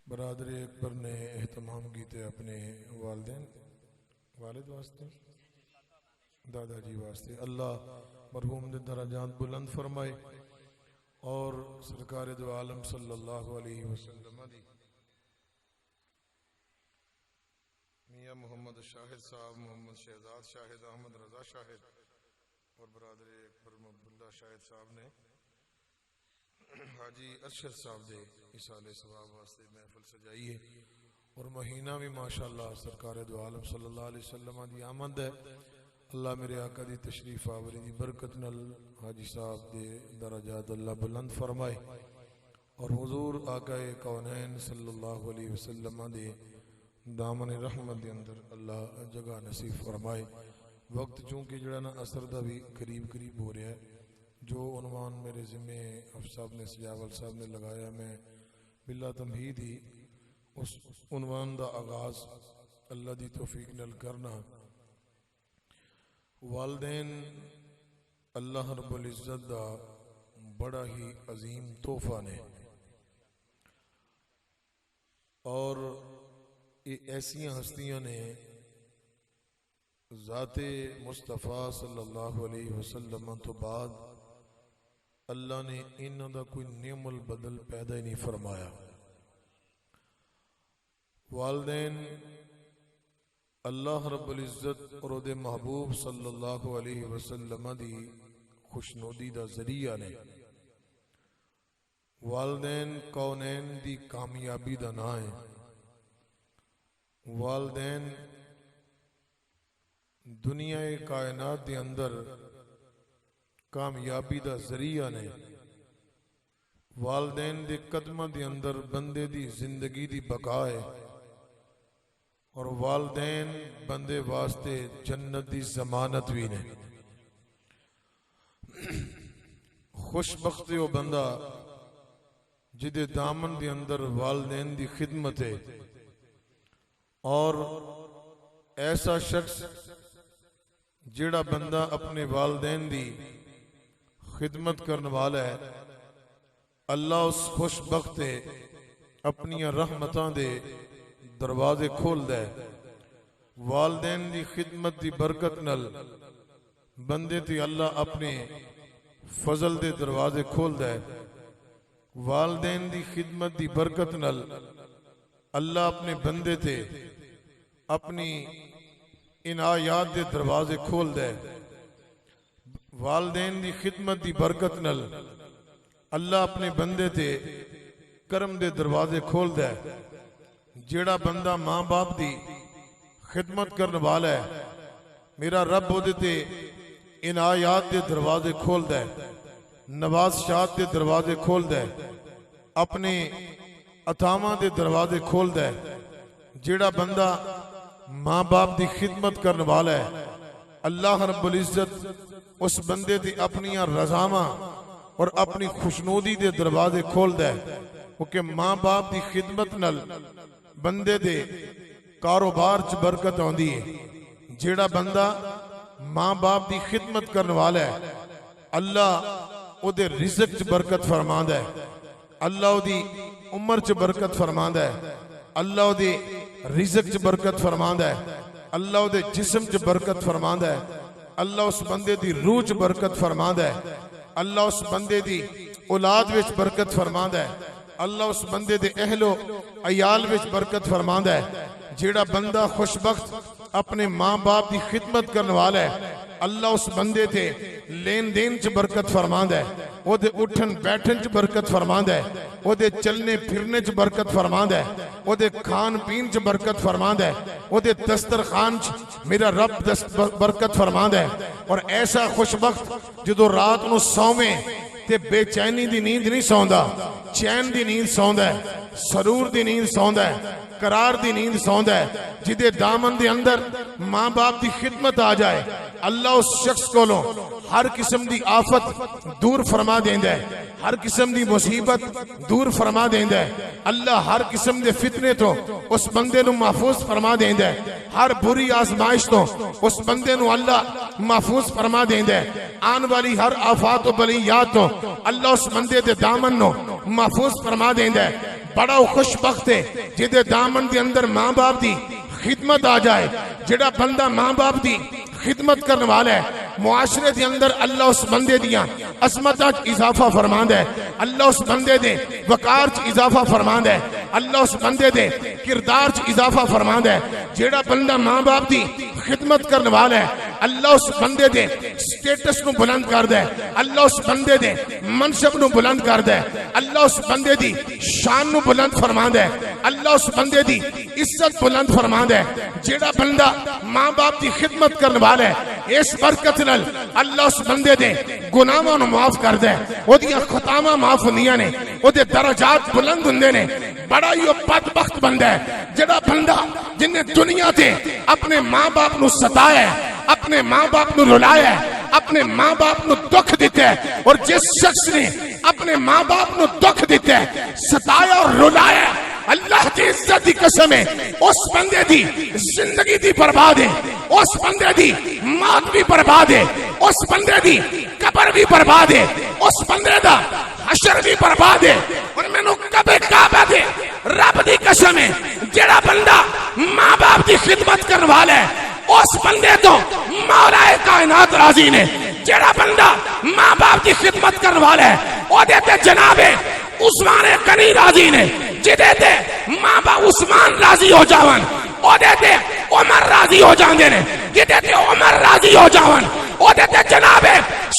برادر اکبر نے اہتمام کیتے اپنے والد واسطے دادا جی واسطے اللہ مرحوم دے درجات بلند فرمائے اور سرکار دو عالم صلی اللہ علیہ وسلم دی میاں محمد شاہد صاحب، محمد شہزاد شاہد، احمد رضا شاہد اور برادر اکبر عبداللہ شاہد صاحب نے حاجی ارشد صاحب دے اصال ثواب واسطے محفل سجائی ہے اور مہینہ بھی ماشاءاللہ سرکار دو عالم صلی اللہ علیہ وسلم دی آمد ہے۔ اللہ میرے آقا دی تشریف آوری دی برکت نال حاجی صاحب دے درجات اللہ بلند فرمائے اور حضور آقا کونین صلی اللہ علیہ وسلم دے دامن رحمت دے اندر اللہ جگہ نصیب فرمائے۔ وقت چونکہ جڑا نا اثر دا بھی قریب ہو رہا ہے، جو عنوان میرے ذمہ حفظ صاحب نے سجاول صاحب نے لگایا، میں بلا تمہید ہی اس عنوان دا آغاز اللہ دی توفیق نال کرنا۔ والدین اللہ رب العزت دا بڑا ہی عظیم تحفہ نے اور یہ ایسی ہستیاں نے ذات مصطفیٰ صلی اللہ علیہ وسلم تو بعد اللہ نے انہاں دا کوئی نعم البدل پیدا ہی نہیں فرمایا۔ والدین اللہ رب العزت اور دے محبوب صلی اللہ علیہ وسلم دی خوشنودی دا ذریعہ نے۔ والدین کونین دی کامیابی دا نا ہے۔ والدین دنیا کائنات دے اندر کامیابی دا ذریعہ نے۔ والدین دے قدمہ دے اندر بندے دی زندگی دی بقا ہے اور والدین بندے واسطے جنت دی ضمانت بھی نے۔ خوش بخت وہ بندہ جدے دامن دے اندر والدین دی خدمت ہے اور ایسا شخص جڑا بندہ اپنے والدین دی خدمت کرنے والا ہے، اللہ اس خوش بخت اپنی رحمتاں دے دروازے کھول دے۔ والدین دی خدمت دی برکت نل بندے تے اللہ اپنے فضل دے دروازے کھول دے۔ والدین دی خدمت دی برکت نل اللہ اپنے بندے تے اپنی عنایات دے دروازے کھول دے۔ والدین دی خدمت دی برکت نل اللہ اپنے بندے تے کرم دے دروازے کھول دے۔ جیڑا بندہ ماں باپ دی خدمت کرنے والا ہے، میرا رب وہ دیتے عنایات دے دروازے کھول دے، نوازشات دے دروازے کھول دے، اپنے عطاواں دے دروازے کھول دے۔ جیڑا بندہ ماں باپ دی خدمت کرنے والا ہے، اللہ رب العزت اس بندے دی اپنی رضاماں اور اپنی خوشنودی دے دروازے کھول دے۔ کیونکہ ماں باپ دی خدمت نل بندے دے کاروبار چ برکت آندی ہے۔ جیڑا بندہ ماں باپ دی خدمت کرنے والا ہے، اللہ او دے رزق چ برکت فرماندا ہے، اللہ او دی عمر چ برکت فرماندا ہے، اللہ او دے رزق چ برکت فرماندا ہے، اللہ او دے جسم چ برکت فرماندا ہے، اللہ اس بندے دی روح چ برکت فرماندا ہے، اللہ اس بندے دی اولاد وچ برکت فرماندا ہے، اللہ اس بندے دے اہل و عیال وچ برکت فرماندا ہے۔ جیڑا بندہ خوشبخت اپنے ماں باپ دی خدمت کرنے والا ہے، اللہ اس بندے تے لین دین چ برکت فرماندا ہے، او دے اٹھن بیٹھن چ برکت فرماندا ہے، او دے چلنے پھرنے چ برکت فرماندا ہے، او دے کھان پین چ برکت فرماندا ہے، او دے دسترخوان چ میرا رب برکت فرماندا ہے۔ اور ایسا خوشبخت جدو رات نو سوویں تے بے چینی دی نیند نہیں سوندا، چین دی نیند سوندا ہے، سرور دی نیند سوندا ہے، قرار دی نیند سوندا ہے۔ جدے دامن دے اندر ماں باپ دی خدمت آ جائے، اللہ اس شخص کولوں ہر قسم دی آفت دور فرما دیندا ہے، ہر قسم دی مصیبت دور فرما دیندا ہے، اللہ ہر قسم دے فتنے تو اس بندے نو محفوظ فرما دیندا ہے، ہر بری آزمائش تو اس بندے نو اللہ محفوظ فرما دیندا ہے، آن والی ہر آفات و بلیات تو اللہ اس بندے دے دامن نو محفوظ فرما دیندا ہے۔ بڑا خوش بخت ہے جدے دامن دے اندر ماں باپ دی خدمت آ جائے. جڑا بندہ ماں باپ دی خدمت کرنے والا ہے معاشرے دے اندر اللہ اس بندے دیاں عظمتاں اضافہ فرماندا ہے, اللہ اس بندے دے وقار چ اضافہ فرماندا ہے, اللہ اس بندے دے کردار چ اضافہ فرماندا ہے. جیڑا بندہ ماں باپ دی خدمت کرنے والا ہے اللہ اس بندے دے سٹیٹس نو بلند کردا ہے, اللہ اس بندے دے منصب نو بلند کردا ہے, اللہ اس بندے دی شان نو بلند فرماندا ہے, اللہ اس بندے دی عزت بلند فرماندا ہے. جیڑا بندہ ماں باپ دی خدمت کرنے والا ہے اس برکت نال اللہ اس بندے دے گناہاں نو معاف کردا ہے, او دیاں خطاواں معاف ہوندیاں نے, او دے درجات بلند ہوندے نے. بڑا ہی بدبخت بندہ ہے جڑا بندہ جن نے دنیا تے اپنے ماں باپ نو ستایا ہے, اپنے ماں باپ نو رلایا ہے, اپنے ماں باپ نو دکھ دیتا ہے. اور جس شخص نے اپنے ماں باپ نو دکھ دیتا ہے, ستایا اور رلایا ہے, اللہ کی عزت کی قسم ہے اس بندے دی زندگی دی برباد ہے, اس بندے دی موت بھی برباد ہے, اس بندے دی قبر بھی برباد ہے, اس بندے دا حشر بھی برباد ہے. اور میں نو کبھی کعبہ دے رب دی قسم ہے جڑا بندہ ماں باپ دی خدمت کرنے والا ہے اس بندے تو مولا کائنات راضی نے. جڑا بندہ ماں باپ دی خدمت کرنے والا ہے او دے تے جناب عثمان غنی راضی نے, جدے تے ماں باپ عثمان راضی ہو جاون او دے تے عمر راضی ہو جاندے نے, جدے تے عمر راضی ہو جاون او دے تے جناب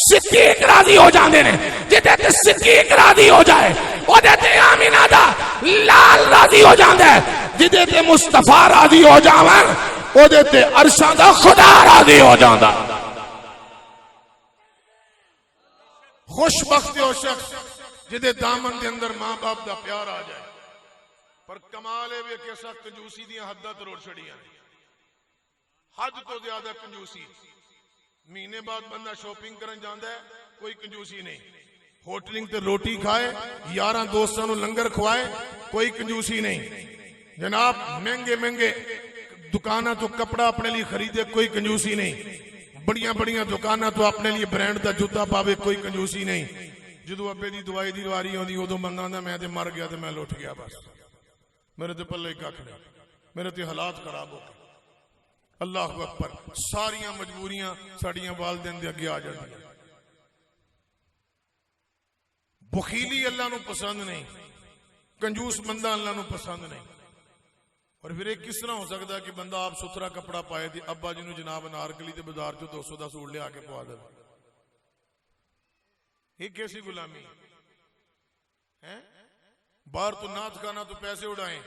صدیق راضی ہو جاندے نے, جدے تے صدیق راضی ہو جائے او دے تے آمینہ دا لال راضی ہو جاندا ہے, جدے تے مصطفیٰ راضی ہو جاون او دے تے عرشاں دا خدا راضی ہو جاندا. خوش بخت ہو شخص جدے دامن دے اندر ماں باپ دا پیار آ جائے. پر کمال ہے کہ ایسا کنجوسی دیاں حداں توڑ چھڑیاں نے, حد تو زیادہ کنجوسی. مہینے بعد بندہ شاپنگ کرن جاندا ہے کوئی کنجوسی نہیں, ہوٹلنگ تے روٹی کھائے, یاراں دوستاں نو لنگر کھوائے, کوئی کنجوسی نہیں. جناب مہنگے مہنگے دکاناں تو کپڑا اپنے لیے خریدے, کوئی کنجوسی نہیں. بڑیاں بڑیاں دکاناں تو اپنے لیے برانڈ دا جوتا پاوے, کوئی کنجوسی نہیں. جدو ابے دی دوائی دی واری ہوندی ادو منگاندا میں تے مر گیا تے میں لٹ گیا, بس میرے تے پلے کھ نہیں, میرے تے حالات خراب ہو گئے. اللہ اکبر. ساریاں مجبوریاں ساڈیاں والدین دے اگے آ جاندیاں. بخیلی اللہ نو پسند نہیں, کنجوس بندہ اللہ نو پسند نہیں. اور پھر ایک کس طرح ہو سکتا ہے کہ بندہ آپ ستھرا کپڑا پائے تے ابا جی نو جناب انارکلی تے بازار چ 200 دا سوٹ لے آ کے پوا دے. یہ کیسی غلامی ہے؟ باہر تو نات کھانا تو پیسے اڑائیں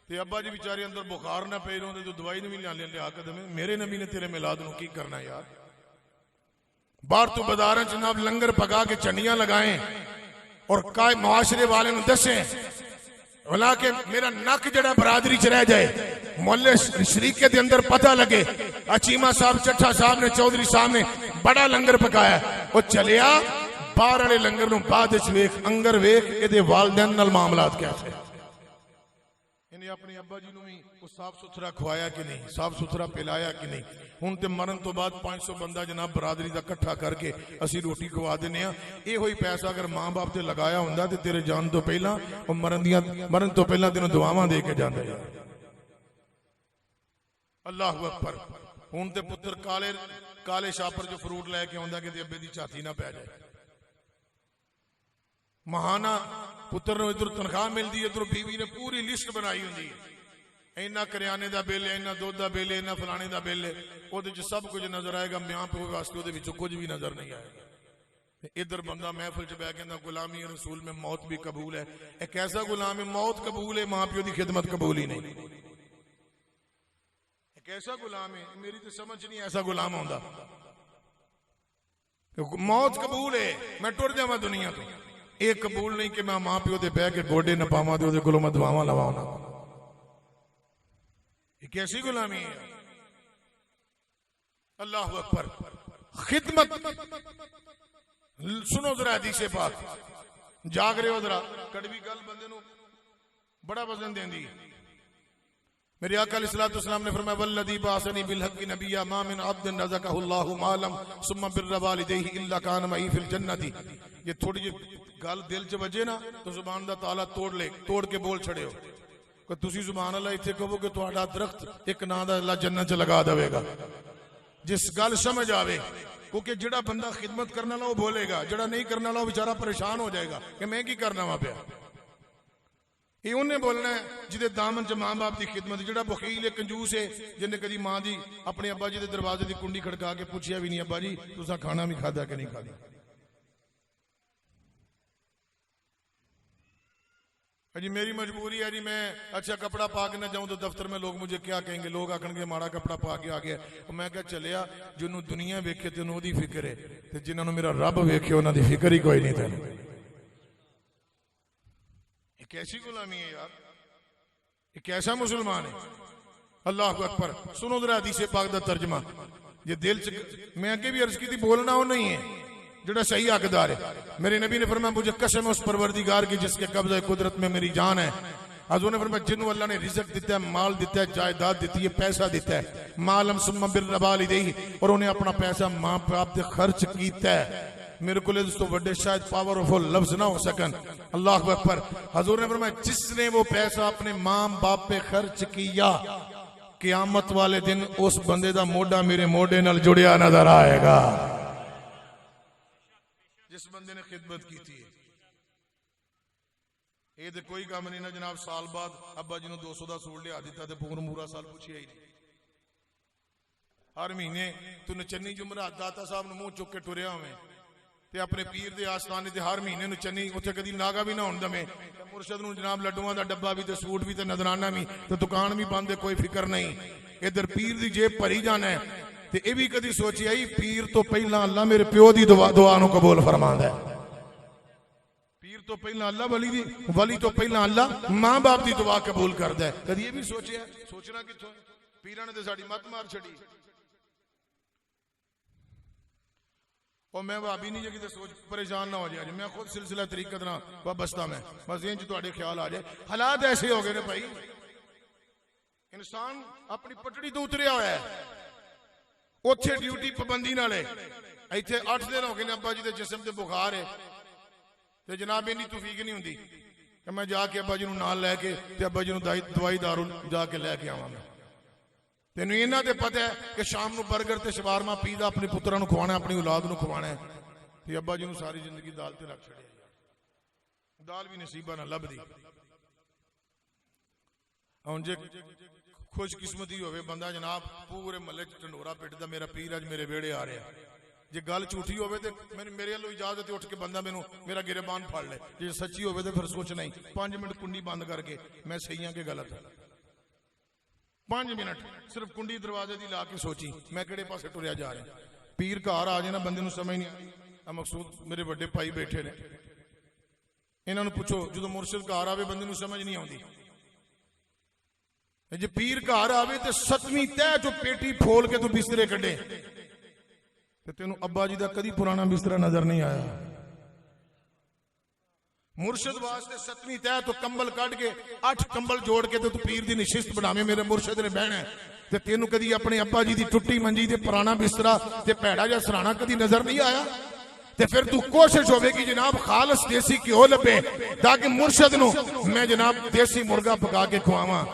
تے ابا جی بیچارے اندر بخار نہ پے رہے تو دوائی نہیں بھی لیا کے دے. میرے نبی نے تیرے میلاد نو کی کرنا یار. باہر تو بازاراں چ جناب لنگر پکا کے چنڈیاں لگائیں اور کائے معاشرے والے نو دسیں بلا کہ میرا نک جڑا برادری چ رہ جائے, محلے شریقے دے اندر پتہ لگے اچیمہ صاحب چٹھا صاحب نے چودھری صاحب نے بڑا لنگر پکایا, وہ چلیا باہر والے لنگر نو بعد وچ ویکھ انگر ویکھ اے والدین نال معاملات کیا تھے. انہیں اپنے ابا جی نو بھی صاف ستھرا کھوایا کہ نہیں, صاف ستھرا پلایا کہ نہیں. ہن تے مرن تو بعد 500 بندہ جناب برادری دا اکٹھا کر کے اسی روٹی کھوا دینے ہاں. اے ہوئی پیسہ اگر ماں باپ تے لگایا ہوندا تے تیرے جان تو پہلا او مرن تو پہلا تینوں دعاواں دے کے جاندا ہے. اللہ اکبر. ہن تے پتر کالے شاپر جو فروٹ لے کے آندا کہ ابے دی چھاتی نہ پے جائے. مہانہ پتر نو ادھر تنخواہ ملتی ہے, ادھر بیوی نے پوری لسٹ بنائی ہوندی ہے, اینا کریانے دا بل ہے, اینا دودھ دا بل ہے, اینا فلانے دا بل ہے. وہ سب کچھ نظر آئے گا, میاں پیو واسطے وہ کچھ بھی نظر نہیں آئے گا. ادھر بندہ محفل چ بیٹھ کے غلامی رسول میں موت بھی قبول ہے. ایک ایسا غلام ہے موت قبول ہے, ماں پیو دی خدمت قبول ہی نہیں. ایک ایسا غلام ہے, میری تو سمجھ نہیں ایسا غلام ہوندا. موت قبول ہے, میں ٹر جاواں دنیا تو. ایک قبول نہیں کہ میں ماں پیو دے بہ کے گوڈے نہ پاواں تے اودے کولوں میں دعاواں لواواں. یہ کیسی غلامی ہے؟ اللہ اکبر. خدمت سنو ذرا حدیث پاک, جاگ رہے ہو ذرا, کڑوی گل بندے نو بڑا وزن دیندی. میرے آقا علیہ الصلوۃ والسلام نے فرمایا والذی بعثنی بالحق نبیا ما من عبد رزقہ اللہ مالا ثم بر والدیہ الا کان معی فی الجنۃ. یہ تھوڑی گل دل چ وجے نا تو زبان دا تالا توڑ کے بول چھڑے ہو کہ تسی زبان اللہ اتنے کہو کہ تہاڈا درخت ایک نا دا اللہ جنت چ لگا دے گا. جس گل سمجھ آوے کیونکہ جڑا بندہ خدمت کرنا لا وہ بولے گا, جڑا نہیں کرنا لا وہ بیچارہ پریشان ہو جائے گا کہ میں کی کرنا وا پیا. یہ انہیں بولنا ہے جدے دامن چ ماں باپ دی خدمت, جڑا بخیل ہے کنجوس ہے جن نے کدی ماں دی اپنے ابا جی دے دروازے دی کنڈی کھڑکا کے پوچھیا بھی نہیں ابا جی تساں کھانا بھی کھادا کہ نہیں کھادا. جی میری مجبوری ہے جی, میں اچھا کپڑا پا کے نہ جاؤں تو دفتر میں لوگ مجھے کیا کہیں گے, لوگ آکھن گے ماڑا کپڑا پا کے آ گیا. میں کہا چلیا جنہوں دنیا ویکھے تے انہوں دی فکر ہے تے جنہوں نے میرا رب ویکھے انہوں دی فکر ہی کوئی نہیں تھا. یہ کیسی غلامی ہے یار, یہ کیسا مسلمان ہے. اللہ اکبر. سنو ذرا حدیث پاک دا ترجمہ. یہ دل میں اگے بھی عرض کی تھی بولنا وہ نہیں ہے جڑا صحیح حقدار ہے. میرے نبی نے فرمایا مجھے قسم ہے اس پروردگار کی جس کے قبضہ قدرت میں میری جان ہے. حضور نے فرمایا جنہوں اللہ نے رزق دیتا ہے, مال دیتا ہے, جائیداد دیتی ہے, پیسہ دیتا ہے, مالم ثم بالوالدین, اور انہیں اپنا پیسہ ماں باپ تے خرچ کیتا ہے. میرے کو لے دوستو بڑے شاید پاورفل لفظ نہ ہو سکن. اللہ اکبر. حضور نے فرمایا جس نے وہ پیسہ اپنے ماں باپ پہ خرچ کیا قیامت والے دن اس بندے دا موڈا میرے موڈے نال جڑیا نظر آئے گا جس بندے نے خدمت کی تھی. یہ تو کوئی کام نہیں نا جناب, سال بعد ابا جی نے 200 دا سوٹ لیا دیتا تے پورا سال پوچھیا ہی نہیں. ہر مہینے تو نچنی جمعرات داتا صاحب نے منہ چک کے ٹریا ہوئے تے اپنے پیر دے آستانے تے ہر مہینے نچنی اتنے کدی ناگا بھی نہ ہون دمے. مرشد نو جناب لڈواں دا ڈبا بھی تے سوٹ بھی تے نظرانہ بھی تے دکان بھی بند ہے, کوئی فکر نہیں. ادھر پیر دی جیب بھری جانا ہے تے اے بھی کدی سوچی آئی پیر تو پہلا اللہ میرے پیو دی دعا نو قبول فرماندا ہے. پیر تو پہلا اللہ ولی تو پہلا اللہ ماں باپ دی دعا قبول کردا ہے. کدی یہ بھی سوچیا؟ سوچنا کتھوں, پیراں نے تے ساڈی مت مار چھڑی. اور میں وہابی نہیں جگہ سوچ پریشان نہ ہو جائے, میں خود سلسلہ طریقت نہ وابستہ میں بس یہ تواڈے خیال آ جائے. حالات ایسے ہو گئے نے بھائی, انسان اپنی پٹڑی تو اتریا ہوا ہے, اوتھے ڈیوٹی پابندی نال ہے. ایتھے 8 دن ہو گئے نے ابا جی دے جسم تے بخار ہے تے جناب اینی توفیق نہیں ہوندی کہ میں جا کے ابا جی نوں نال لے کے تے ابا جی نوں دوائی دارو جا کے لے کے آواں. تینوں انہاں تے پتہ ہے کہ شام نو برگر تے شوارما پیزا اپنے پتراں نوں کھوانا ہے, اپنی اولاد نوں کھوانا ہے. تے ابا جی نوں ساری زندگی دال تے رکھ چھڑیا, دال بھی نصیبہ نہ لبدی. ہن جے خوش قسمتی ہوئے بندہ جناب پورے محلے ٹنڈورا پٹدا میرا پیر اج میرے ویڑے آ رہا, جے گل جھوٹی ہوئے تے میرے والوں اجازت ہے اٹھ کے بندہ مینوں میرا گریبان پھڑ لے. جے سچی ہوئے تے پھر سوچ نہیں 5 منٹ کنڈی بند کر کے میں صحیح ہاں کہ غلط ہے. 5 منٹ صرف کنڈی دروازے دی لا کے سوچی میں کہڑے پاسے ٹریا جا رہا. پیر گھر آ جائے نا بندے نوں سمجھ نہیں آئی. مقصود میرے بڑے بھائی بیٹھے نے, انہاں نوں پوچھو جدوں مرشد گھر آوے بندے نوں سمجھ نہیں آوندی. جے پیر گھر آوے تے 7ویں تہ جو پیٹی پھول کے تو بسترے کڈے تے تینوں ابا جی دا کدی پرانا بستر نظر نہیں آیا. مرشد واسطے 7ویں تہ تو کمبل کڈ کے 8 کمبل جوڑ کے تو پیر دی نشست بناویں میرے مرشد نے بہنا ہے. تے تینوں کدی اپنے ابا جی دی ٹٹی منجی تے پرانا بسترا تے پیڑا جا سرانا کدی نظر نہیں آیا. تے پھر تو کوشش ہوے کہ جناب خالص دیسی گھیو لبے تاکہ مرشد نو میں جناب دیسی مرغا پکا کے کھواواں.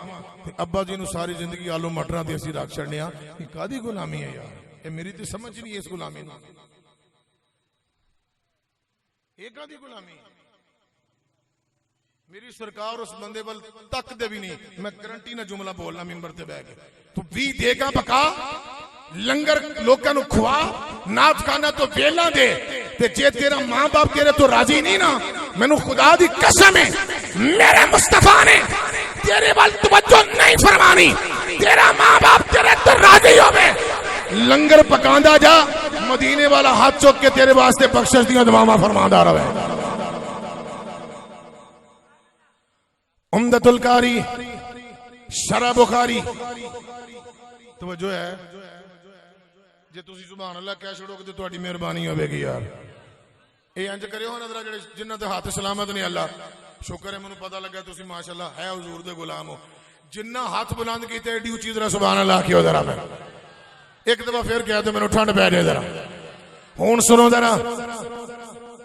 ابا جی نو ساری زندگی آلو مٹراں تے اسی رکھ چھڑنے ہاں. یہ کادی غلامی ہے یار, یہ میری تے سمجھ نہیں اس غلامی نو. یہ کادی غلامی ہے؟ میری سرکار اس بندے ول تک دے بھی نہیں. میں گارنٹی نہ جملہ بولنا ممبر تے بیٹھ کے تو بھی دے گا پکا لنگر لوکاں نو کھوا, نعت خانہ تو ویلا دے تے جے تیرا ماں باپ تیرے تو راضی نہیں نا, مینوں خدا دی قسم ہے میرے مصطفیٰ نے تیرے وال توجہ نہیں فرمانی, تیرا ماں باپ تیرے تو راضی ہوے لنگر پکاندا جا, مدینے والا ہاتھ چوک کے تیرے واسطے بخشش دیاں دعاواں فرماندا رہے. عمدۃ القاری شرح بخاری. توجہ ہے جے تسی سبحان اللہ کہہ چھڑو کہ تہاڈی مہربانی ہوے گی یار. اے انج کریو نا ذرا جڑے جنہاں دے ہاتھ سلامت نے, اللہ شکر ہے مینوں پتہ لگا تسی ماشاءاللہ ہے حضور دے غلام ہو. جنہ ہاتھ بلند کیتے ایڈی اونچی ذرا سبحان اللہ کیو ذرا. میں ایک دفعہ پھر کہہ تے مینوں ٹھنڈ پے جائے ذرا. ہن سنو ذرا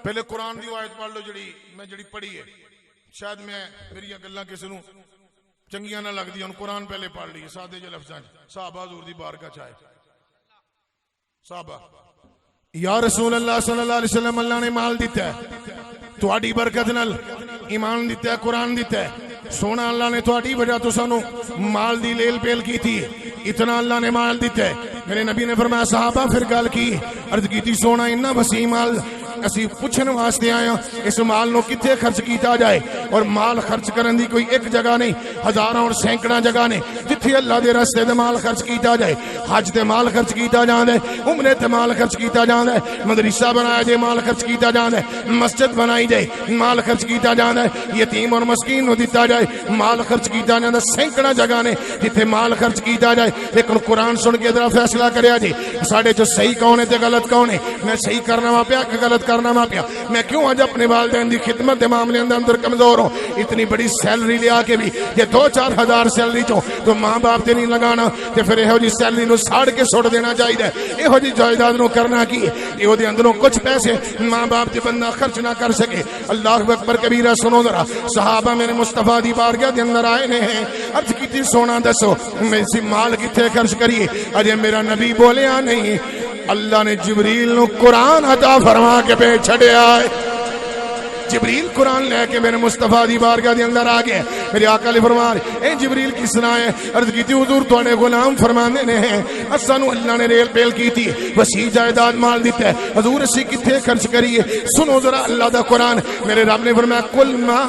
پہلے قرآن دی آیت پڑھ لو جڑی پڑھی ہے، شاید میں میری گلاں کسی نو چنگیاں نہ لگدی، ہن قرآن پہلے پڑھ لی سادے جے لفظاں صحابہ حضور دی بارگاہ چ آئے. صحابہ یا رسول اللہ صلی اللہ علیہ وسلم اللہ نے مال دیتا ہے تہاڈی برکت نال، ایمان دیتا ہے، قرآن دیتا ہے، سونا اللہ نے تہاڈی وجہ تو سانو مال دی لیل پیل کی تھی، اتنا اللہ نے مال دیتا ہے. میرے نبی نے فرمایا صحابہ پھر گل کی، عرض کی تھی سونا اتنا وسیع مال اسی پوچھن واسطے آیا اس مال نو کتنے خرچ کیتا جائے، اور مال خرچ کرن دی کوئی ایک جگہ نہیں، ہزاراں اور سینکڑا جگہ نے جتھے اللہ دے راستے دے مال خرچ کیتا جائے. حج تے مال خرچ کیتا جاندا ہے، عمرے تے مال خرچ کیتا جاندا ہے، مدرسہ بنایا جائے مال خرچ کیتا جاندا ہے، مسجد بنائی جائے مال خرچ کیتا جاندا ہے، یتیم اور مسکین نو دتا جائے مال خرچ کیتا جاندا ہے. سینکڑا جگہ نے جتھے مال خرچ کیتا جائے. لیکن قرآن سن کے ذرا فیصلہ کریا جی ساڈے چ صحیح کون ہے تے غلط کون ہے، میں صحیح کرنا وا پیا کہ غلط کرنا وا پیا، میں کیوں اج اپنے والدین دی خدمت دے معاملے اندر کمزور ہوں. اتنی بڑی سیلری لیا کے بھی جے 2-4 ہزار سیلری چوں تو ماں باپ تے نہیں لگانا تے پھر ایہو جی سیلری نو ساڑ کے سٹ دینا چاہیے. ایہو جی جائیداد نو کرنا کی ایہو دے اندروں کچھ پیسے ماں باپ تے بندہ خرچ نہ کر سکے. اللہ اکبر کبیرہ. سنو ذرا صحابہ میرے مصطفیٰ دی بارگاہ دے اندر آئے نے، عرض کیتی سونا دسو میں سی مال کتھے خرچ کریے؟ اجے میرا نبی بولیا نہیں، اللہ نے جبریل نو قرآن عطا فرما کے بھیج چھڑیا ہے. جبریل قرآن لے کے میرے مصطفیٰ دی بارگاہ دے اندر آ گئے. میرے آقا علیہ فرمان اے جبریل کس طرح ہے؟ عرض کی تھی حضور تواڈے غلام فرماندے نے اسانو اللہ نے ریل پیل کی تھی، وسیع جائیداد مال دیتا ہے، حضور اسی کتھے خرچ کریے؟ سنو ذرا اللہ دا قرآن. میرے رب نے فرمایا قل ما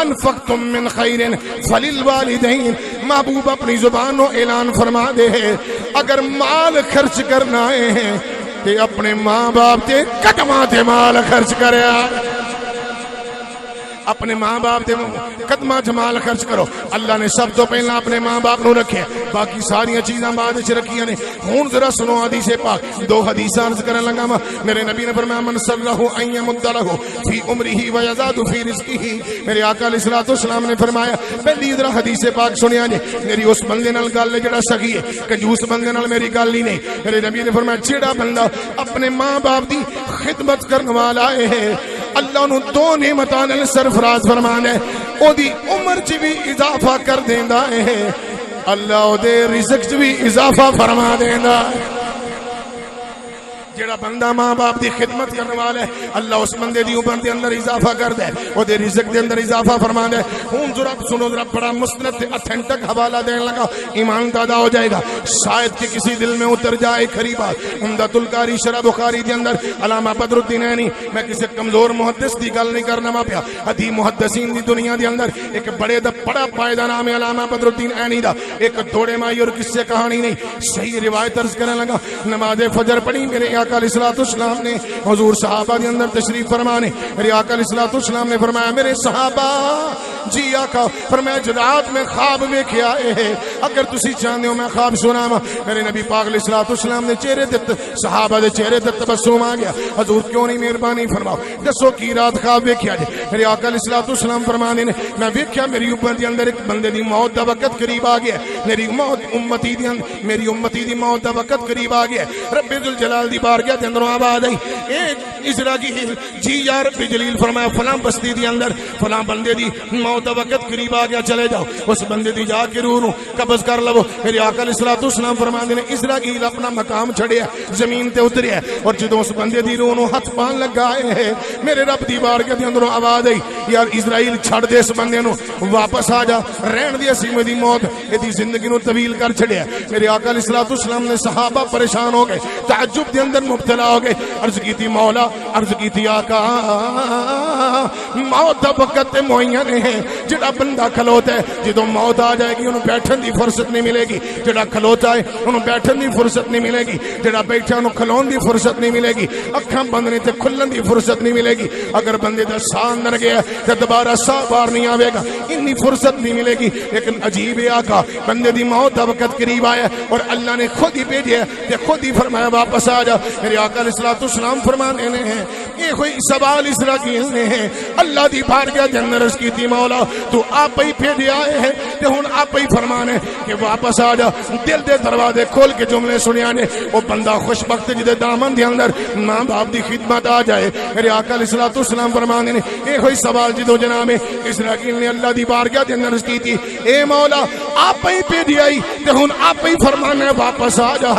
انفقتم من خیر فللوالدین. محبوب اپنی زبان و اعلان فرما دے اگر مال خرچ کرنا ہے تے اپنے ماں باپ تے قدماں تے مال خرچ کریا، اپنے ماں باپ دے قدماں جمال خرچ کرو. اللہ نے سب تو پہلا اپنے ماں باپ نو رکھے، باقی ساری چیزاں بعد وچ رکھیاں نے. ہن ذرا سنو حدیث پاک، 2 حدیثاں عرض کرن لگا. میرے نبی نے فرمایا من سرہ ان یمد لہ فی عمرہ ویزاد فی رزقہ. میرے آقا علیہ الصلوۃ والسلام نے فرمایا پہلی ذرا حدیث پاک سنیا جے، میری اس بندے نال گل جڑا سخی ہے، کنجوس بندے نال میری گل ہی نہیں. میرے نبی نے فرمایا جڑا بندہ اپنے ماں باپ دی خدمت کرن والا ہے اللہ نو 2 نعمتاں نال سرفراز فرمانا ہے، او دی عمر چ بھی اضافہ کر دیندا ہے، اللہ او دے رزق چ بھی اضافہ فرما دیندا ہے. جڑا بندہ ماں باپ دی خدمت کرنے والا ہے اللہ اس بندے دی عمر دے اندر اضافہ کر دے، او دے رزق دے اندر اضافہ فرما دے. ہن ذرا سنو ذرا بڑا مستند تے اتھینٹک حوالہ دین لگا، ایمان دادا ہو جائے گا شاید کہ کسی دل میں اتر جائے کھری بات. عمدۃ القاری شرح بخاری دے اندر علامہ بدر الدین عینی، میں کسی کمزور محدث دی گل نہیں کرنا وا پیا، حدیث محدثین دی دنیا دے اندر ایک بڑے دا بڑا پائیدہ نام ہے علامہ بدر الدین عینی دا. ایک دوڑے مائی اور قصے کہانی نہیں، صحیح روایت عرض کرنے لگا. نماز فجر پڑھی میرے آقا علیہ الصلوۃ والسلام نے، حضور صحابہ کے اندر تشریف فرمانے. میرے آقا علیہ الصلوۃ والسلام نے فرمایا میرے صحابہ جی آقا فرمایا رات میں خواب ویکھیا ہے، اگر تسی چاہتے ہو میں خواب سناواں. میرے نبی پاک علیہ الصلوۃ والسلام نے چہرے تے صحابہ دے چہرے تے تبسم آ گیا. حضور کیوں نہیں مہربانی فرماؤ دسو کی رات خواب ویکھیا جی؟ میرے آقا علیہ الصلوۃ والسلام فرمانے نے میں ویکھیا میری امت دے اندر ایک بندے دی موت دا وقت قریب آ گیا، میری امتی دی موت دا وقت قریب آ گیا. رب ذوالجلال دی بارگاہ دے اندر آواز آئی اے اسرائیل جی یا رب جلیل فرمایا فلاں بستی دی اندر فلاں بندے دی موت دا وقت قریب آ گیا، چلے جاؤ اس بندے دی جا کے روح نو قبض کر لو. میرے آقا علیہ الصلوۃ والسلام فرماندے نے اسرائیل اپنا مقام چھڑیا زمین تے اتریا اور جدوں اس بندے دی روح نو ہاتھ پان لگا ہے میرے رب دی بارگاہ دے اندر آواز آئی یار اسرائیل چھڑ دے اس بندے نو واپس آ جا، رہن دی اسی میں دی موت ایدی زندگی نو طویل کر چھڑیا. میرے آقا علیہ الصلوۃ والسلام نے صحابہ پریشان ہو گئے، تعجب دے اندر مبتلا ہو گئے. عرض کی تھی مولا، عرض کی تھی آقا موت دا وقت تے معین ہے، جڑا بندہ کھلوتا ہے جدوں موت آ جائے گی انہوں بیٹھن دی فرصت نہیں ملے گی، جڑا کھلوتا ہے انہوں بیٹھن دی فرصت نہیں ملے گی، جڑا بیٹھا انہوں کھلون دی فرصت نہیں ملے گی، اکھاں بندنے تے کھلن دی فرصت نہیں ملے گی. اگر بندے دا ساہ اندر گیا تے دوبارہ ساہ باہر نہیں آوے گا، اتنی فرصت نہیں ملے گی. لیکن عجیب ہے آقا بندے دی موت دا وقت قریب آیا اور اللہ نے خود ہی بھیجیا تے خود ہی فرمایا واپس آ جا. میرے آقا علیہ الصلوۃ والسلام فرمانے ہیں یہ ہوئی سوال اسرائیل نے اللہ دی بارگاہ دے اندر عرض کیتی مولا تو آپ ہی بھیج آئے ہیں تے ہن آپ ہی فرمانے کہ واپس آ جا دل دے دروازے کھول کے جملے سنیا نے وہ بندہ خوش بخت جدے دامن دے اندر ماں باپ دی خدمت آ جائے میرے آقا علیہ الصلوۃ والسلام فرمانے نے یہ ہوئی سوال جدو جناب اسرائیل نے اللہ دی بارگاہ دے اندر عرض کیتی اے مولا آپ ہی بھیج آئی تے ہن آپ ہی فرمانے واپس آ جا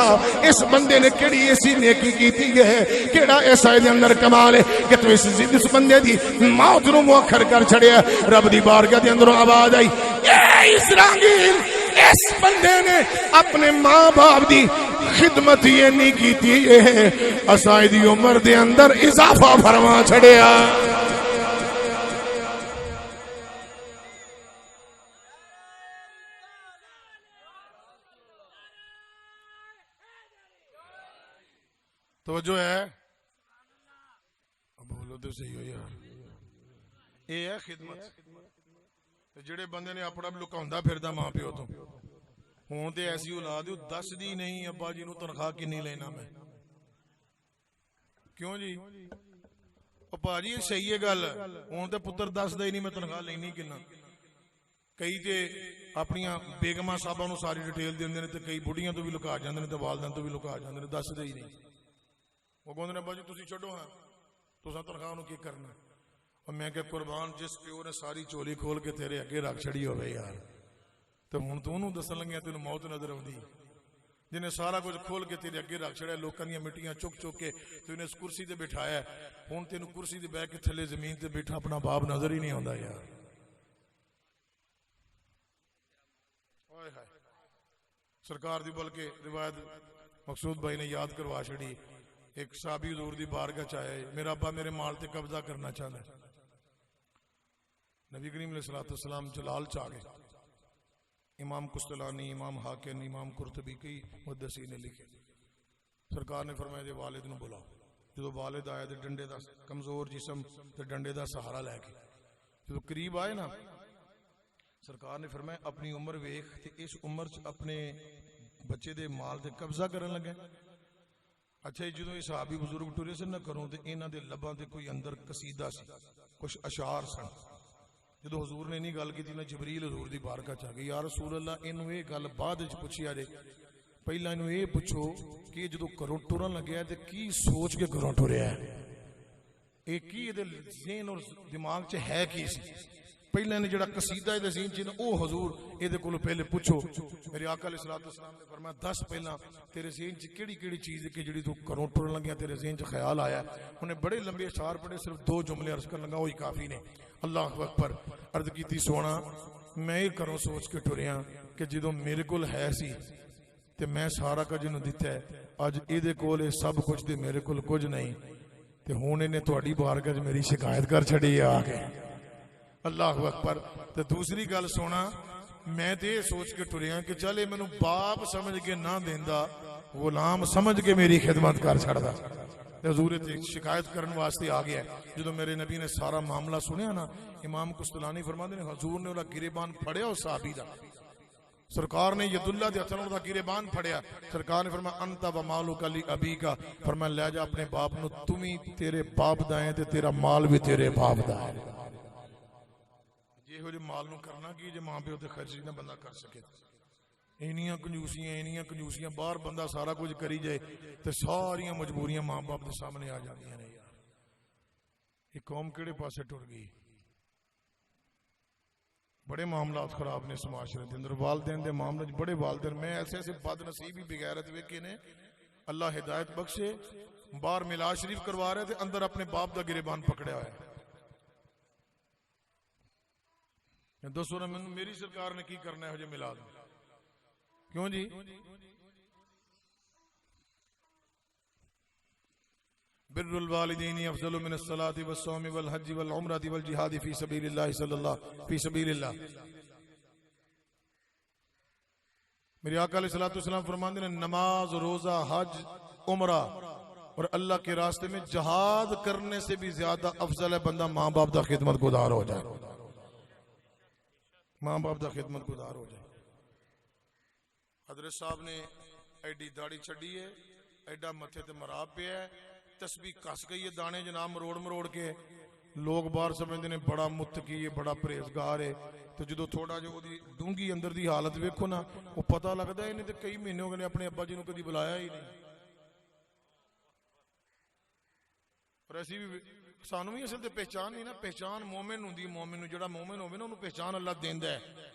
اس بندے نے کیڑی ایسی نیکی کیتی ہے کیڑا ایسا دے اندر کمال ہے کہ تو اس بندے دی موت نو مؤخر کر چھڑیا رب دی بارگاہ دے اندر آواز آئی اے اسرائیل اس بندے نے اپنے ماں باپ دی خدمت یہ نہیں کیتی ہے اسائی دی عمر دے اندر اضافہ فرما چھڑیا توجہ ہے بولو تو صحیح ہو یار یہ ہے خدمت جڑے بندے نے اپنا لکاؤندا پھردا ماں پیو تو ہوں تے ایسی اولاد دس دی نہیں ابا جی نو تنخواہ کنی لینا میں کیوں جی او پاجی یہ صحیح ہے گل ہوں تے پتر دس دا ہی نہیں میں تنخواہ لینی کنا کئی تے اپنی بیگماں صاحباں نو ساری ڈیٹیل دیندے نے تے کئی بڑھیاں تو بھی لکا جاندے نے تے والدین تو بھی لکا جاندے نے دس دے ہی نہیں وہ کہندے نے ابا جی تسی چھڈو ہاں تساں تنخواہ نو کی کرنا اور میں کہ قربان جس پیو نے ساری چولی کھول کے تیرے اگے رکھ چھڑی ہوئے یار تو ہوں تو انہوں دسن لگیا تینوں موت نظر آتی جنہیں سارا کچھ کھول کے تیرے اگے رکھ چھڑیا لوکاں دیاں مٹیاں چک چک کے تو انہیں اس کرسی تے بٹھایا ہے ہوں تینوں کرسی تے بیٹھ کے تھلے زمین تے بیٹھا اپنا باپ نظر ہی نہیں آندا یار سرکار دی بلکہ روایت مقصود بھائی نے یاد کروا چھڑی ایک صحابی حضور دی بارگاہ چاہے میرا ابا میرے مال تے قبضہ کرنا چاہتا ہے نبی کریم علیہ السلام جلال چاہ گئے امام قسطلانی امام حاکم امام قرطبی کئی محدثین نے لکھے سرکار نے فرمایا جے والد نو بلاؤ جدو والد آیا تے ڈنڈے دا کمزور جسم تے ڈنڈے دا سہارا لے کے جدو قریب آئے نا سرکار نے فرمایا اپنی عمر ویکھ تے اس عمر چ اپنے بچے دے مال تے قبضہ کرن لگے اچھا جدو یہ صحابی بزرگ ٹرے سے نہ کروں تے انہاں دے لباں تے کوئی اندر قصیدہ سی کچھ اشعار سن جدو حضور نے نہیں گل کی نا جبریل حضور دی بارگاہ چاہ گئی یا رسول اللہ انہوں یہ گل بعد وچ پوچھی آ جے پہلا انہوں یہ پوچھو کہ جدو گھروں ٹرن لگیا تے کی سوچ کے گھروں ٹریا ہے یہ کی ذہن اور دماغ چ ہے کی سی پہلے نے جڑا قصیدہ دے ذہن چ او حضور اے دے کولوں پہلے پوچھو میرے آقا علیہ الصلوۃ والسلام نے فرمایا دس پہلا تیرے ذہن چ کیڑی چیز ہے کہ جڑی تو گھروں ٹرن لگیا تیرے ذہن چ خیال آیا انہیں بڑے لمبے اشعار پڑھے صرف دو جملے عرض کرن لگا وہی کافی نے اللہ اکبر عرض کیتی سونا میں یہ کروں سوچ کے ٹریا کہ جدو میرے کول ہے سی تے میں سارا کچھ انہوں دیتا ہے اج اے دے کول سب کچھ تے میرے کول کچھ نہیں تے ہن نے تہاڈی بارگاہ وچ میری شکایت کر چھڑی آ کے اللہ اکبر تے دوسری گل سونا میں تے سوچ کے ٹریا کہ چل اے مینوں باپ سمجھ کے نہ دیندا غلام سمجھ کے میری خدمت کر چھڑدا حضور تے شکایت کرن واسطے آ گیا جدو میرے نبی نے سارا معاملہ سنیا نا امام قسطلانی فرماندے نے حضور نے اولا گریبان پھڑیا اس صحابی دا سرکار نے ید اللہ دے ہتھوں دا گریبان پھڑیا سرکار نے فرمایا انت و مالک لی ابی کا فرمایا لے جا اپنے باپ نو تمی تیرے باپ دا ہے تے تیرا مال بھی تیرے باپ دا ہے یہ ہو جے مال نو کرنا کی جے ماں پیو تے خرچ نہ بندہ کر سکے اینیاں کنجوسیاں باہر بندہ سارا کچھ کری جائے تے ساریاں مجبوریاں ماں باپ دے سامنے آ جاندیاں نے یار یہ قوم کیڑے پاسے ٹر گئی بڑے معاملات خراب نے اس معاشرے دے اندر والدین دے معاملے بڑے والدین میں ایسے بد نصیب ہی بغیرت ویکھے نے اللہ ہدایت بخشے باہر میلاد شریف کروا رہے تھے اندر اپنے باپ دا گریبان پکڑیا ہوا ہے دسو نا میری سرکار نے کی کرنا ہے جو میلاد کیوں جی بر الوالدین افضل من الصلاة والصوم والحج والعمرة والجہاد فی سبیل اللہ صلی اللہ فی سبیل اللہ میرے آقا علیہ السلام فرماندے نے نماز روزہ حج عمرہ اور اللہ کے راستے میں جہاد کرنے سے بھی زیادہ افضل ہے بندہ ماں باپ دا خدمت گزار ہو جائے ماں باپ دا خدمت گزار ہو جائے حضرت صاحب نے ایڈی داڑھی چڑھی ہے ایڈا متھے تے مراب پہ ہے تسبیح کس گئی ہے دانے جناب مروڑ مروڑ کے لوگ باہر سمجھتے ہیں بڑا متقی ہے بڑا پرہیزگار ہے تو جدو تھوڑا جو ڈونگی اندر دی حالت ویکھو نا وہ پتہ لگتا ہے انہیں تو کئی مہینے ہو گئے اپنے ابا جی نو کدی بلایا ہی نہیں اور ایسی بھی سانو بھی اصل تے پہچان نہیں نا پہچان مومن ہوندی مومن نو جڑا مومن ہوے نا انہوں پہچان اللہ دیندا ہے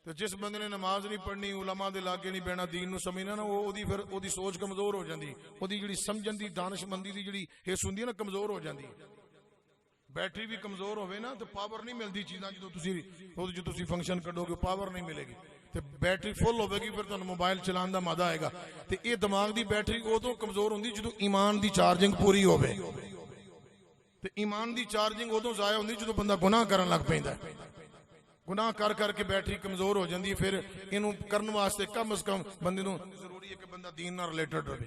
تو جس بندے نے نماز نہیں پڑھنی علماء دے لاگے نہیں بیٹھنا دین نو سمجھنا نا وہ دی پھر او دی سوچ کمزور ہو جاندی او دی جڑی سمجھن دی دانش مندی دی جڑی حس ہوندی ہے نا کمزور ہو جاندی بیٹری بھی کمزور ہوے نا تو پاور نہیں ملدی چیزاں جو تسی فنکشن کڈو گے پاور نہیں ملے گی تے بیٹری فل ہوے گی پھر تانوں موبائل چلان دا مزہ آئے گا تے اے دماغ دی بیٹری ادوں کمزور ہوندی جدوں ایمان دی چارجنگ پوری ہوے تے ایمان دی چارجنگ ادوں ضائع ہوندی جدوں بندہ گناہ کرن لگ پیندا ہے گناہ کر کر کے بیٹری کمزور ہو جاندی ہے پھر اینوں کرن واسطے کم از کم بندے نوں ضروری ہے کہ بندہ دین نال ریلیٹڈ رہے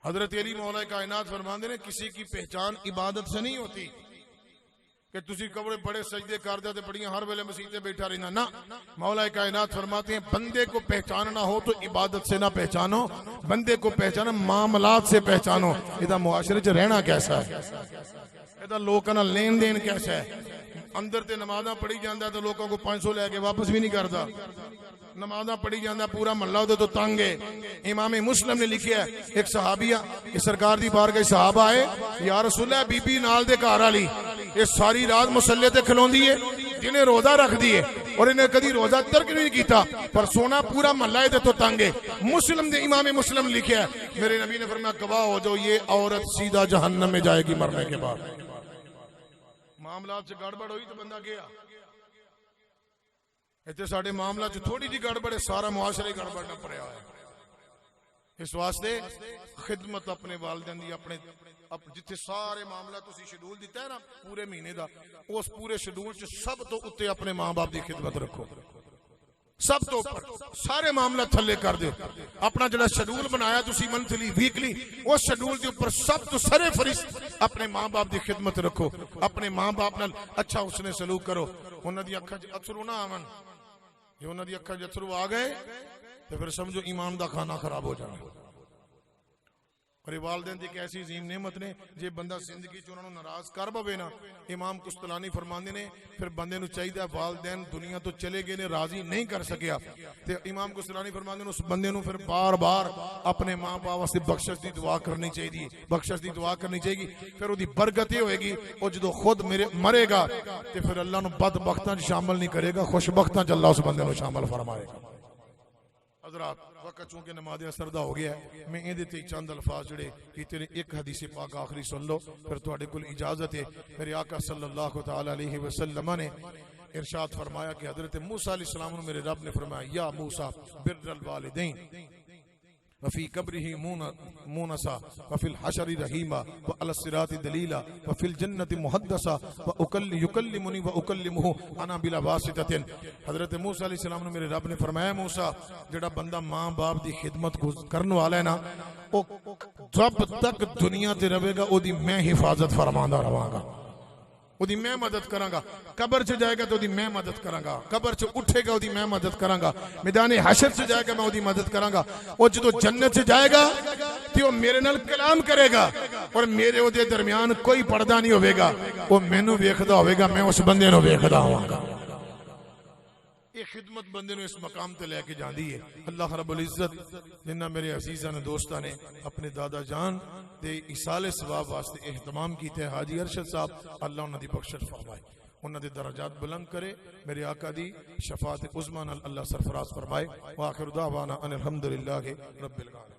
حضرت علی مولا کائنات فرماندے نے کسی کی پہچان عبادت سے نہیں ہوتی کہ تسی کبڑے بڑے سجدے کر دے تے بڑیاں ہر ویلے مسیتے بیٹھا رہنا نہ مولا کائنات فرماتے ہیں بندے کو پہچاننا ہو تو عبادت سے نہ پہچانو بندے کو پہچانو معاملات سے پہچانو ادا معاشرے چ رہنا کیسا ہے ادا لوکاں نال لین دین کیسا ہے اندر تے نمازاں پڑھی جاندا تو لوکاں کو 500 لے کے واپس بھی نہیں کردا نمازاں پڑھی جاندہ پورا محلہ دے تو تنگ ہے امام مسلم نے لکھیا ہے ایک صحابیہ اس سرکار دی بارگاہ صحابہ آئے یا رسول اللہ بی بی نال دے گھر والی یہ ساری رات مصلے تے کھلوندی ہے جنہیں روزہ رکھ دی ہے اور انہیں کدی روزہ ترک نہیں کیتا پر سونا پورا محلہ دے تو تنگ ہے مسلم دے امام مسلم لکھیا ہے میرے نبی نے فرمایا گواہ ہو جو یہ عورت سیدھا جہنم میں جائے گی مرنے کے بعد معاملات سے گڑبڑ ہوئی تو بندہ گیا ایتھے ساڈے معاملہ چ تھوڑی جی گڑبڑ ہے سارا معاشرہ ہی گڑبڑ نہ پڑیا ہے اس واسطے خدمت اپنے والدین دی اپنے جتھے سارے معاملہ تسی شیڈول دیتا ہے نا پورے مہینے دا اس پورے شیڈول چ سب تو اوتے اپنے ماں باپ دی خدمت رکھو سب تو اوپر سارے معاملہ تھلے کر دے اپنا جڑا شیڈول بنایا تسی منتھلی ویکلی اس شیڈول دے اوپر سب تو سرے فہرست اپنے ماں باپ دی خدمت رکھو اپنے ماں باپ نال اچھا حسن سلوک کرو انہاں دی اکھاں وچ اتھرو نہ آون یہ انہاں دی اکھاں وچ اتھرو آ گئے تو پھر سمجھو ایمان دا کھانا خراب ہو جانا اور والدین دی ایک ایسی عظیم نعمت نے جے بندہ زندگی چ انہاں نوں ناراض کر پوے نا امام قسطلانی فرماندے نے پھر بندے نوں چاہیے والدین دنیا تو چلے گئے نے راضی نہیں کر سکیا تے امام قسطلانی فرماندے نے اس بندے نوں پھر بار بار اپنے ماں باپ واسطے بخشش دی دعا کرنی چاہیے بخشش دی دعا کرنی چاہیے پھر اودی برکت ہوئے گی او جدوں خود مرے گا تے پھر اللہ نوں بدبختاں وچ شامل نہیں کرے گا خوشبختاں وچ اللہ اس بندے نوں شامل فرمائے گا حضرات وقت چونکہ نماز سردہ ہو گیا ہے میں یہ دیتے چند الفاظ جڑے کیتے نے ایک حدیث پاک آخری سن لو پھر تواڈے کول اجازت ہے میرے آقا صلی اللہ تعالی علیہ وسلم نے ارشاد فرمایا کہ حضرت موسیٰ علیہ السلام نے میرے رب نے فرمایا یا موسیٰ بر الوالدین وفي قبره مونسا وفي الحشر رحيما وعلى الصراط دليلا وفي الجنة محدثا يكلمني وأكلمه أنا بلا واسطة حضرت موسیٰ علیہ السلام نے میرے رب نے فرمایا موسیٰ جڑا بندہ ماں باپ دی خدمت کرنے والا ہے نا او جب تک دنیا تے رہے گا او دی میں حفاظت فرماندا رہاں گا او دی میں مدد کراں گا قبر چ جائے گا تو دی میں مدد کراں گا قبر چ اٹھے گا او دی میں مدد کراں گا میدان حشر چ جائے گا میں او دی مدد کراں گا او جدو جنت چ جائے گا تے او میرے نال کلام کرے گا اور میرے او دے درمیان کوئی پردہ نہیں ہوے گا او مینوں ویکھدا ہوے گا میں اس بندے نوں ویکھدا ہواں گا یہ خدمت بندے نو اس مقام تے لے کے جاندی ہے اللہ رب العزت جنہ میرے عزیزاں دوستاں نے اپنے دادا جان دے ایصال ثواب واسطے اہتمام کیتے حاجی ارشد صاحب اللہ انہاں دی بخشش فرمائے انہاں دے درجات بلند کرے میرے آقا دی شفاعت عظمی نال اللہ سرفراز فرمائے واخر دعوانا ان الحمدللہ رب العالمین.